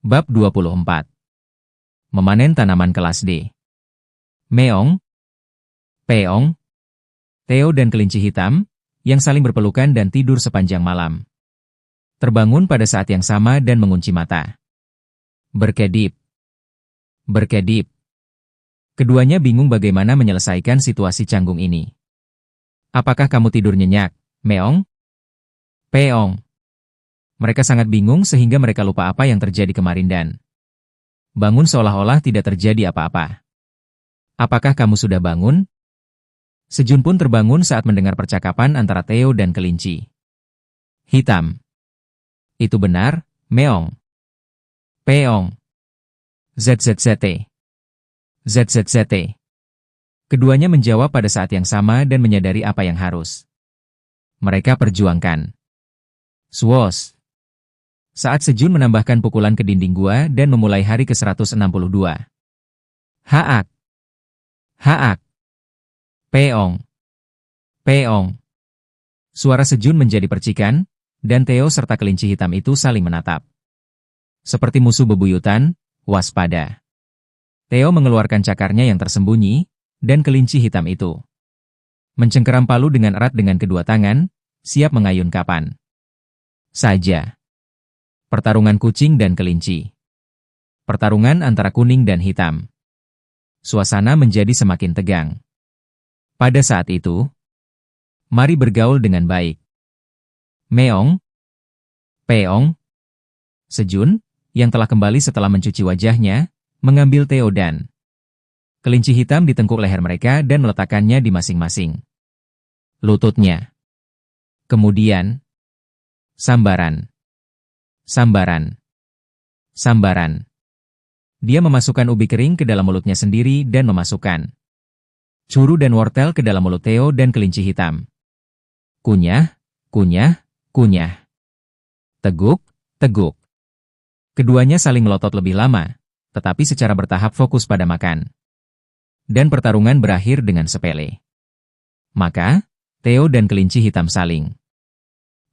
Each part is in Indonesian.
Bab 24. Memanen tanaman kelas D. Meong, Peong, Theo dan kelinci hitam, yang saling berpelukan dan tidur sepanjang malam, terbangun pada saat yang sama dan mengunci mata. Berkedip. Berkedip. Keduanya bingung bagaimana menyelesaikan situasi canggung ini. Apakah kamu tidur nyenyak, Meong? Peong. Mereka sangat bingung sehingga mereka lupa apa yang terjadi kemarin dan bangun seolah-olah tidak terjadi apa-apa. Apakah kamu sudah bangun? Sejun pun terbangun saat mendengar percakapan antara Theo dan kelinci hitam. Itu benar, Meong. Peong. ZZZT. ZZZT. Keduanya menjawab pada saat yang sama dan menyadari apa yang harus mereka perjuangkan. Swoosh. Saat Sejun menambahkan pukulan ke dinding gua dan memulai hari ke-162. Haak. Haak. Peong. Peong. Suara Sejun menjadi percikan, dan Theo serta kelinci hitam itu saling menatap. Seperti musuh bebuyutan, waspada. Theo mengeluarkan cakarnya yang tersembunyi, dan kelinci hitam itu mencengkeram palu dengan erat dengan kedua tangan, siap mengayun kapan saja. Pertarungan kucing dan kelinci. Pertarungan antara kuning dan hitam. Suasana menjadi semakin tegang. Pada saat itu, mari bergaul dengan baik. Meong, Peong, Sejun, yang telah kembali setelah mencuci wajahnya, mengambil Theo dan kelinci hitam di tengkuk leher mereka dan meletakkannya di masing-masing lututnya. Kemudian, sambaran. Sambaran. Sambaran. Dia memasukkan ubi kering ke dalam mulutnya sendiri dan memasukkan curu dan wortel ke dalam mulut Theo dan kelinci hitam. Kunyah, kunyah, kunyah. Teguk, teguk. Keduanya saling melotot lebih lama, tetapi secara bertahap fokus pada makan. Dan pertarungan berakhir dengan sepele. Maka, Theo dan kelinci hitam saling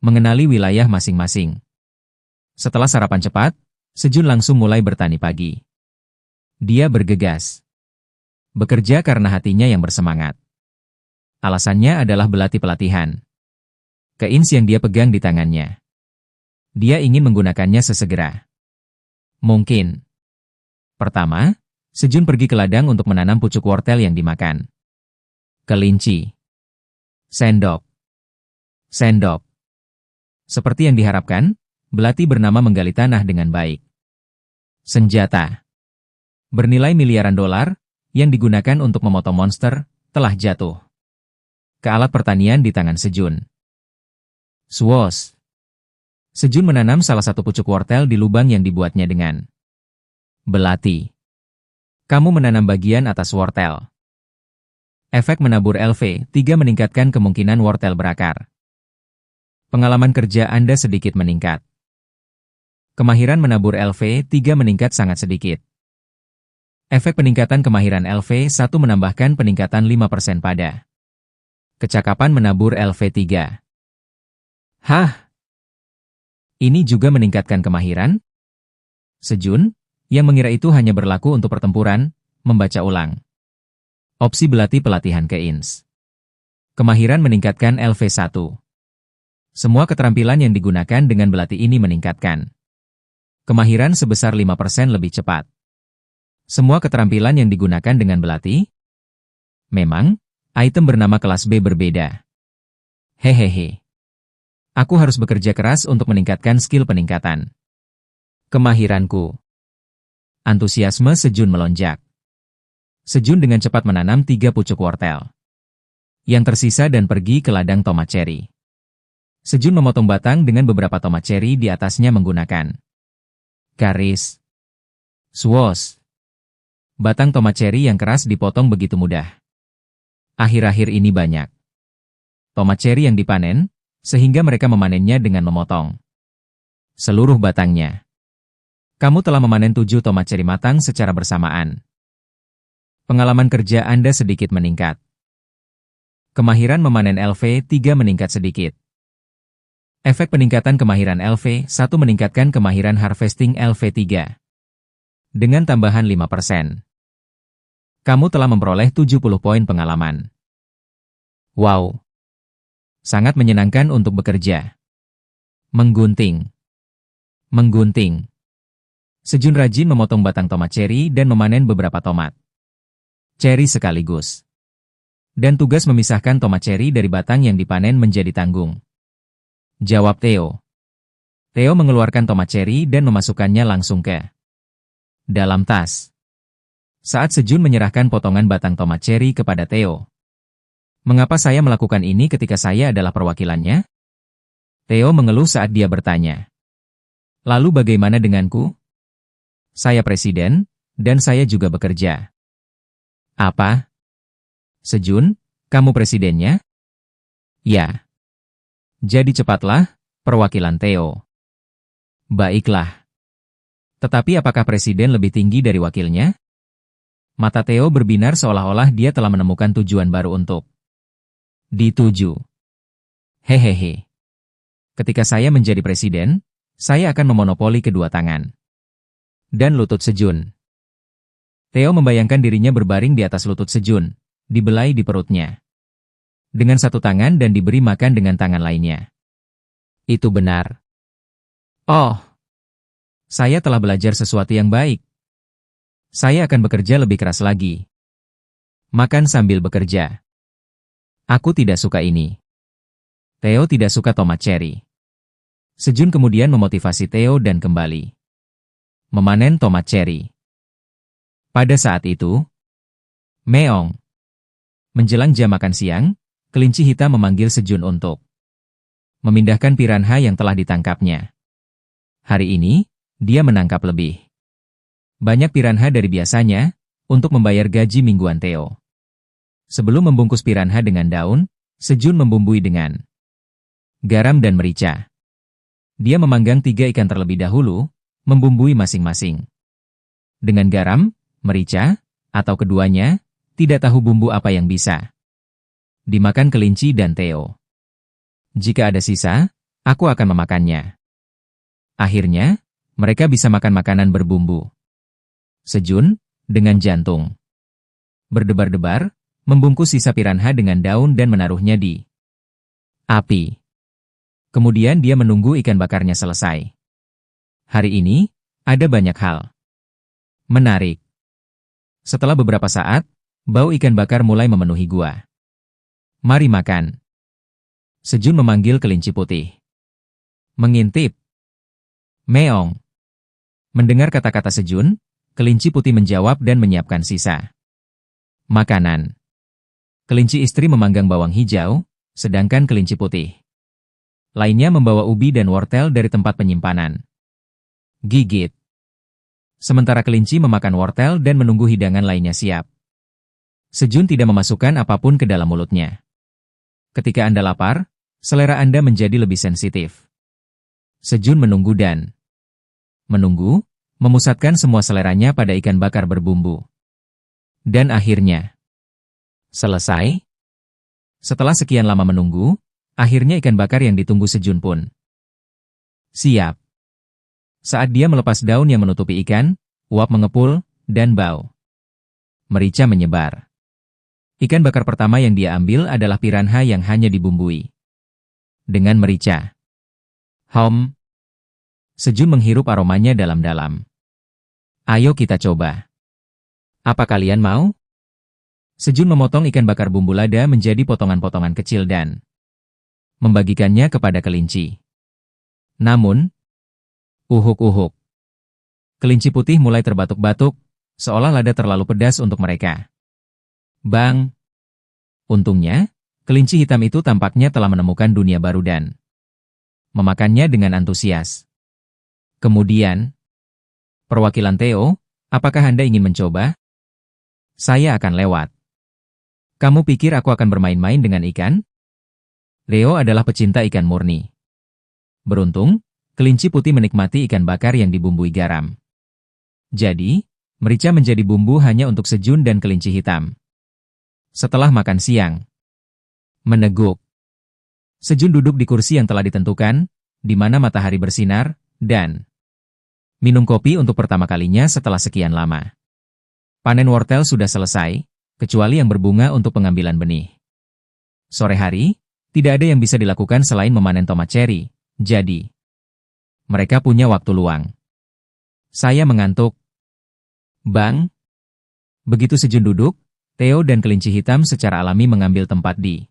mengenali wilayah masing-masing. Setelah sarapan cepat, Sejun langsung mulai bertani pagi. Dia bergegas. Bekerja karena hatinya yang bersemangat. Alasannya adalah belati pelatihan. Keins yang dia pegang di tangannya. Dia ingin menggunakannya sesegera mungkin. Pertama, Sejun pergi ke ladang untuk menanam pucuk wortel yang dimakan kelinci. Sendok. Sendok. Seperti yang diharapkan, belati bernama menggali tanah dengan baik. Senjata bernilai miliaran dolar, yang digunakan untuk memotong monster, telah jatuh ke alat pertanian di tangan Sejun. Swoosh. Sejun menanam salah satu pucuk wortel di lubang yang dibuatnya dengan belati. Kamu menanam bagian atas wortel. Efek menabur LV3 meningkatkan kemungkinan wortel berakar. Pengalaman kerja Anda sedikit meningkat. Kemahiran menabur LV3 meningkat sangat sedikit. Efek peningkatan kemahiran LV1 menambahkan peningkatan 5% pada kecakapan menabur LV3. Hah? Ini juga meningkatkan kemahiran? Sejun, yang mengira itu hanya berlaku untuk pertempuran, membaca ulang. Opsi belati pelatihan Keins. Kemahiran meningkatkan LV1. Semua keterampilan yang digunakan dengan belati ini meningkatkan kemahiran sebesar 5% lebih cepat. Semua keterampilan yang digunakan dengan belati? Memang, item bernama kelas B berbeda. Hehehe. Aku harus bekerja keras untuk meningkatkan skill peningkatan kemahiranku. Antusiasme Sejun melonjak. Sejun dengan cepat menanam 3 pucuk wortel yang tersisa dan pergi ke ladang tomat cherry. Sejun memotong batang dengan beberapa tomat cherry di atasnya menggunakan garis. Swoosh. Batang tomat cherry yang keras dipotong begitu mudah. Akhir-akhir ini banyak tomat cherry yang dipanen, sehingga mereka memanennya dengan memotong seluruh batangnya. Kamu telah memanen 7 tomat cherry matang secara bersamaan. Pengalaman kerja Anda sedikit meningkat. Kemahiran memanen LV3 meningkat sedikit. Efek peningkatan kemahiran LV1 meningkatkan kemahiran harvesting LV3. dengan tambahan 5%. Kamu telah memperoleh 70 poin pengalaman. Wow! Sangat menyenangkan untuk bekerja. Menggunting. Menggunting. Sejun rajin memotong batang tomat ceri dan memanen beberapa tomat ceri sekaligus. Dan tugas memisahkan tomat ceri dari batang yang dipanen menjadi tanggung jawab Theo. Theo mengeluarkan tomat ceri dan memasukkannya langsung ke dalam tas. Saat Sejun menyerahkan potongan batang tomat ceri kepada Theo. Mengapa saya melakukan ini ketika saya adalah perwakilannya? Theo mengeluh saat dia bertanya. Lalu bagaimana denganku? Saya presiden, dan saya juga bekerja. Apa? Sejun, kamu presidennya? Ya. Jadi cepatlah, perwakilan Theo. Baiklah. Tetapi apakah presiden lebih tinggi dari wakilnya? Mata Theo berbinar seolah-olah dia telah menemukan tujuan baru untuk dituju. Hehehe. Ketika saya menjadi presiden, saya akan memonopoli kedua tangan dan lutut Sejun. Theo membayangkan dirinya berbaring di atas lutut Sejun, dibelai di perutnya dengan satu tangan dan diberi makan dengan tangan lainnya. Itu benar. Oh, saya telah belajar sesuatu yang baik. Saya akan bekerja lebih keras lagi. Makan sambil bekerja. Aku tidak suka ini. Theo tidak suka tomat ceri. Sejun kemudian memotivasi Theo dan kembali memanen tomat ceri. Pada saat itu, Meong. Menjelang jam makan siang, kelinci hitam memanggil Sejun untuk memindahkan piranha yang telah ditangkapnya. Hari ini, dia menangkap lebih banyak piranha dari biasanya untuk membayar gaji mingguan Theo. Sebelum membungkus piranha dengan daun, Sejun membumbui dengan garam dan merica. Dia memanggang 3 ikan terlebih dahulu, membumbui masing-masing dengan garam, merica, atau keduanya, tidak tahu bumbu apa yang bisa dimakan kelinci dan Theo. Jika ada sisa, aku akan memakannya. Akhirnya, mereka bisa makan makanan berbumbu. Sejun, dengan jantung berdebar-debar, membungkus sisa piranha dengan daun dan menaruhnya di api. Kemudian dia menunggu ikan bakarnya selesai. Hari ini, ada banyak hal menarik. Setelah beberapa saat, bau ikan bakar mulai memenuhi gua. Mari makan. Sejun memanggil kelinci putih. Mengintip. Meong. Mendengar kata-kata Sejun, kelinci putih menjawab dan menyiapkan sisa makanan. Kelinci istri memanggang bawang hijau, sedangkan kelinci putih lainnya membawa ubi dan wortel dari tempat penyimpanan. Gigit. Sementara kelinci memakan wortel dan menunggu hidangan lainnya siap. Sejun tidak memasukkan apapun ke dalam mulutnya. Ketika Anda lapar, selera Anda menjadi lebih sensitif. Sejun menunggu dan menunggu, memusatkan semua seleranya pada ikan bakar berbumbu. Dan akhirnya selesai. Setelah sekian lama menunggu, akhirnya ikan bakar yang ditunggu Sejun pun siap. Saat dia melepas daun yang menutupi ikan, uap mengepul, dan bau merica menyebar. Ikan bakar pertama yang dia ambil adalah piranha yang hanya dibumbui dengan merica. Sejun menghirup aromanya dalam-dalam. Ayo kita coba. Apa kalian mau? Sejun memotong ikan bakar bumbu lada menjadi potongan-potongan kecil dan membagikannya kepada kelinci. Namun, uhuk-uhuk. Kelinci putih mulai terbatuk-batuk, seolah lada terlalu pedas untuk mereka. Bang! Untungnya, kelinci hitam itu tampaknya telah menemukan dunia baru dan memakannya dengan antusias. Kemudian, perwakilan Theo, apakah Anda ingin mencoba? Saya akan lewat. Kamu pikir aku akan bermain-main dengan ikan? Theo adalah pecinta ikan murni. Beruntung, kelinci putih menikmati ikan bakar yang dibumbui garam. Jadi, merica menjadi bumbu hanya untuk Sejun dan kelinci hitam. Setelah makan siang, meneguk. Sejun duduk di kursi yang telah ditentukan, di mana matahari bersinar, dan Minum kopi untuk pertama kalinya setelah sekian lama. Panen wortel sudah selesai, kecuali yang berbunga untuk pengambilan benih. Sore hari, tidak ada yang bisa dilakukan selain memanen tomat cherry, jadi mereka punya waktu luang. Saya mengantuk. Bang. Begitu Sejun duduk, Theo dan kelinci hitam secara alami mengambil tempat di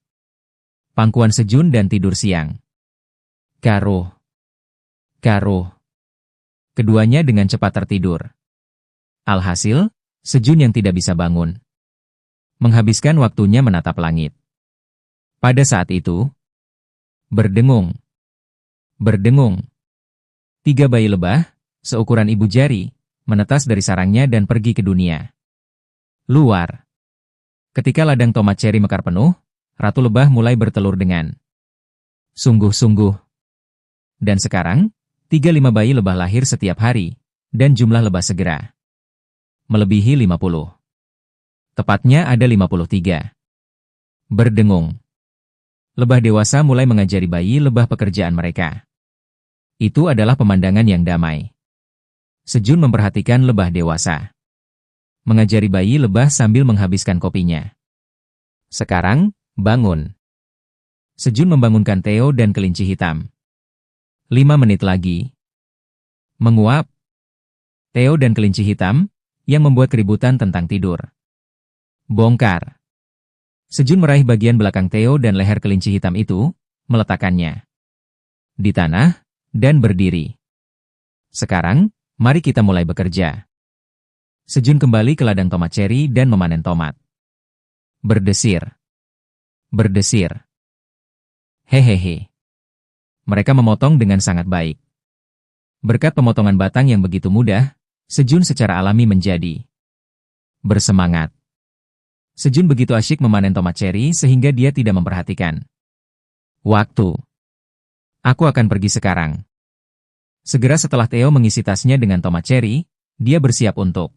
pangkuan Sejun dan tidur siang. Karuh. Karuh. Keduanya dengan cepat tertidur. Alhasil, Sejun yang tidak bisa bangun menghabiskan waktunya menatap langit. Pada saat itu, berdengung. Berdengung. 3 bayi lebah, seukuran ibu jari, menetas dari sarangnya dan pergi ke dunia luar. Ketika ladang tomat cherry mekar penuh, ratu lebah mulai bertelur dengan sungguh-sungguh. Dan sekarang, 35 bayi lebah lahir setiap hari, dan jumlah lebah segera melebihi 50. Tepatnya ada 53. Berdengung. Lebah dewasa mulai mengajari bayi lebah pekerjaan mereka. Itu adalah pemandangan yang damai. Sejun memperhatikan lebah dewasa mengajari bayi lebah sambil menghabiskan kopinya. Sekarang, bangun. Sejun membangunkan Theo dan kelinci hitam. 5 menit lagi. Menguap. Theo dan kelinci hitam, yang membuat keributan tentang tidur. Bongkar. Sejun meraih bagian belakang Theo dan leher kelinci hitam itu, meletakkannya di tanah, dan berdiri. Sekarang, mari kita mulai bekerja. Sejun kembali ke ladang tomat cherry dan memanen tomat. Berdesir. Berdesir. Hehehe. Mereka memotong dengan sangat baik. Berkat pemotongan batang yang begitu mudah, Sejun secara alami menjadi bersemangat. Sejun begitu asyik memanen tomat cherry sehingga dia tidak memperhatikan waktu. Aku akan pergi sekarang. Segera setelah Theo mengisi tasnya dengan tomat cherry, dia bersiap untuk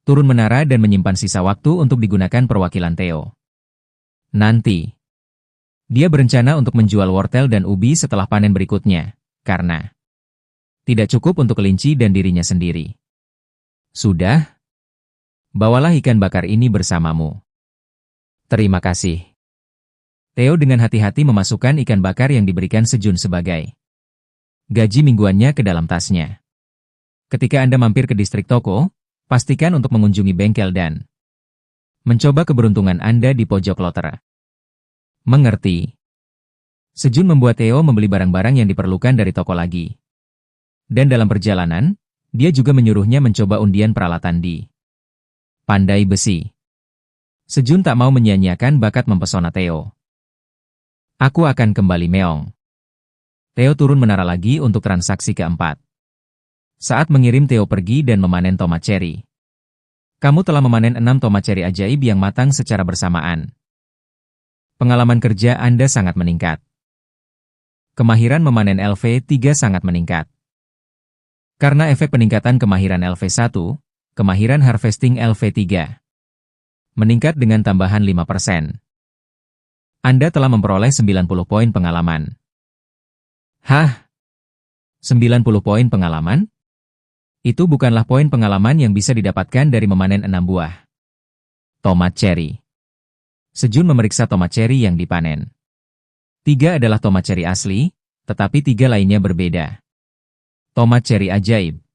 turun menara dan menyimpan sisa waktu untuk digunakan perwakilan Theo. Nanti, dia berencana untuk menjual wortel dan ubi setelah panen berikutnya, karena tidak cukup untuk kelinci dan dirinya sendiri. Sudah? Bawalah ikan bakar ini bersamamu. Terima kasih. Theo dengan hati-hati memasukkan ikan bakar yang diberikan Sejun sebagai gaji mingguannya ke dalam tasnya. Ketika Anda mampir ke distrik toko, pastikan untuk mengunjungi bengkel dan mencoba keberuntungan Anda di pojok loter. Mengerti. Sejun membuat Theo membeli barang-barang yang diperlukan dari toko lagi. Dan dalam perjalanan, dia juga menyuruhnya mencoba undian peralatan di pandai besi. Sejun tak mau menyia-nyiakan bakat mempesona Theo. Aku akan kembali meong. Theo turun menara lagi untuk transaksi keempat. Saat mengirim Theo pergi dan memanen tomat cherry. Kamu telah memanen 6 tomat cherry ajaib yang matang secara bersamaan. Pengalaman kerja Anda sangat meningkat. Kemahiran memanen LV3 sangat meningkat. Karena efek peningkatan kemahiran LV1, kemahiran harvesting LV3 meningkat dengan tambahan 5%. Anda telah memperoleh 90 poin pengalaman. Hah? 90 poin pengalaman? Itu bukanlah poin pengalaman yang bisa didapatkan dari memanen 6 buah tomat cherry. Sejun memeriksa tomat cherry yang dipanen. 3 adalah tomat cherry asli, tetapi 3 lainnya berbeda. Tomat cherry ajaib.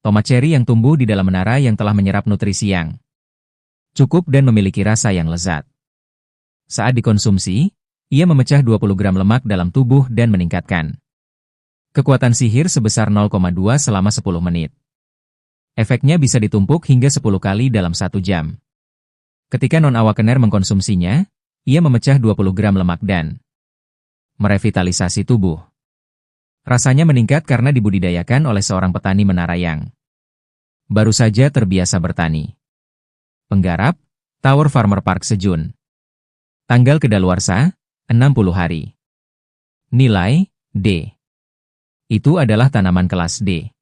Tomat cherry yang tumbuh di dalam menara yang telah menyerap nutrisi yang cukup dan memiliki rasa yang lezat. Saat dikonsumsi, ia memecah 20 gram lemak dalam tubuh dan meningkatkan kekuatan sihir sebesar 0,2 selama 10 menit. Efeknya bisa ditumpuk hingga 10 kali dalam 1 jam. Ketika non-awakener mengkonsumsinya, ia memecah 20 gram lemak dan merevitalisasi tubuh. Rasanya meningkat karena dibudidayakan oleh seorang petani menara yang baru saja terbiasa bertani. Penggarap, Tower Farmer Park Sejun. Tanggal kedaluarsa, 60 hari. Nilai, D. Itu adalah tanaman kelas D.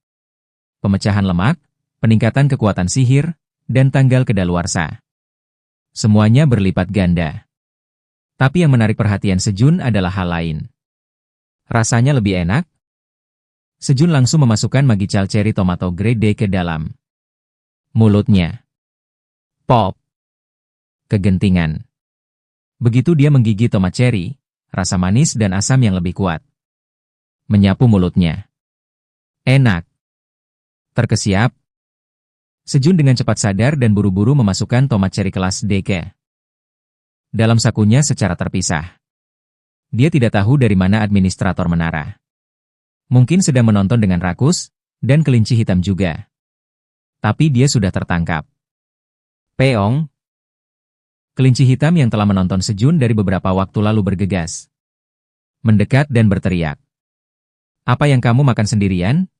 Pemecahan lemak, peningkatan kekuatan sihir, dan tanggal kedaluarsa. Semuanya berlipat ganda. Tapi yang menarik perhatian Sejun adalah hal lain. Rasanya lebih enak. Sejun langsung memasukkan Magical Cherry Tomato Grade D ke dalam mulutnya. Pop. Kegentingan. Begitu dia menggigit tomat cherry, rasa manis dan asam yang lebih kuat menyapu mulutnya. Enak. Terkesiap. Sejun dengan cepat sadar dan buru-buru memasukkan tomat cherry kelas D ke dalam sakunya secara terpisah. Dia tidak tahu dari mana administrator menara. Mungkin sedang menonton dengan rakus, dan kelinci hitam juga. Tapi dia sudah tertangkap. Peong. Kelinci hitam yang telah menonton Sejun dari beberapa waktu lalu bergegas. Mendekat dan berteriak. Apa yang kamu makan sendirian?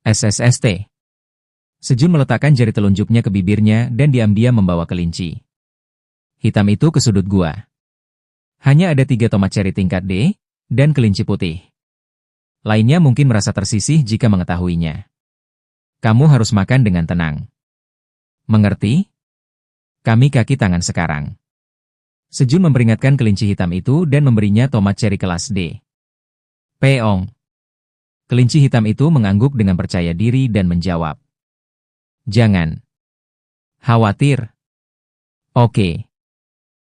SSST. Sejun meletakkan jari telunjuknya ke bibirnya dan diam-diam membawa kelinci hitam itu ke sudut gua. Hanya ada 3 tomat cherry tingkat D, dan kelinci putih. Lainnya mungkin merasa tersisih jika mengetahuinya. Kamu harus makan dengan tenang. Mengerti? Kami kaki tangan sekarang. Sejun memperingatkan kelinci hitam itu dan memberinya tomat cherry kelas D. Peong. Kelinci hitam itu mengangguk dengan percaya diri dan menjawab. Jangan khawatir. Oke.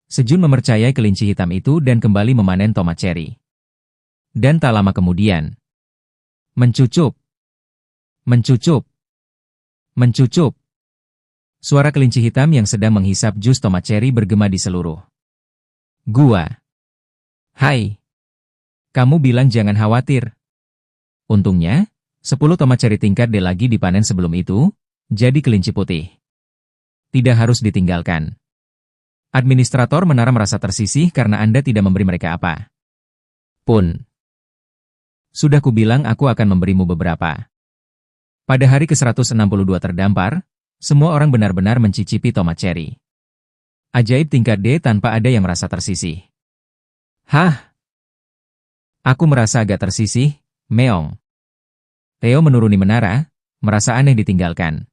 Sejun mempercayai kelinci hitam itu dan kembali memanen tomat cherry. Dan tak lama kemudian, mencucup, mencucup, mencucup. Suara kelinci hitam yang sedang menghisap jus tomat cherry bergema di seluruh gua. Hai, kamu bilang jangan khawatir. Untungnya, 10 tomat cherry tingkat D lagi dipanen sebelum itu, jadi kelinci putih tidak harus ditinggalkan. Administrator menara merasa tersisih karena Anda tidak memberi mereka apa pun. Sudah kubilang aku akan memberimu beberapa. Pada hari ke-162 terdampar, semua orang benar-benar mencicipi tomat cherry ajaib tingkat D tanpa ada yang merasa tersisih. Hah? Aku merasa agak tersisih, Meong. Theo menuruni menara, merasa aneh ditinggalkan.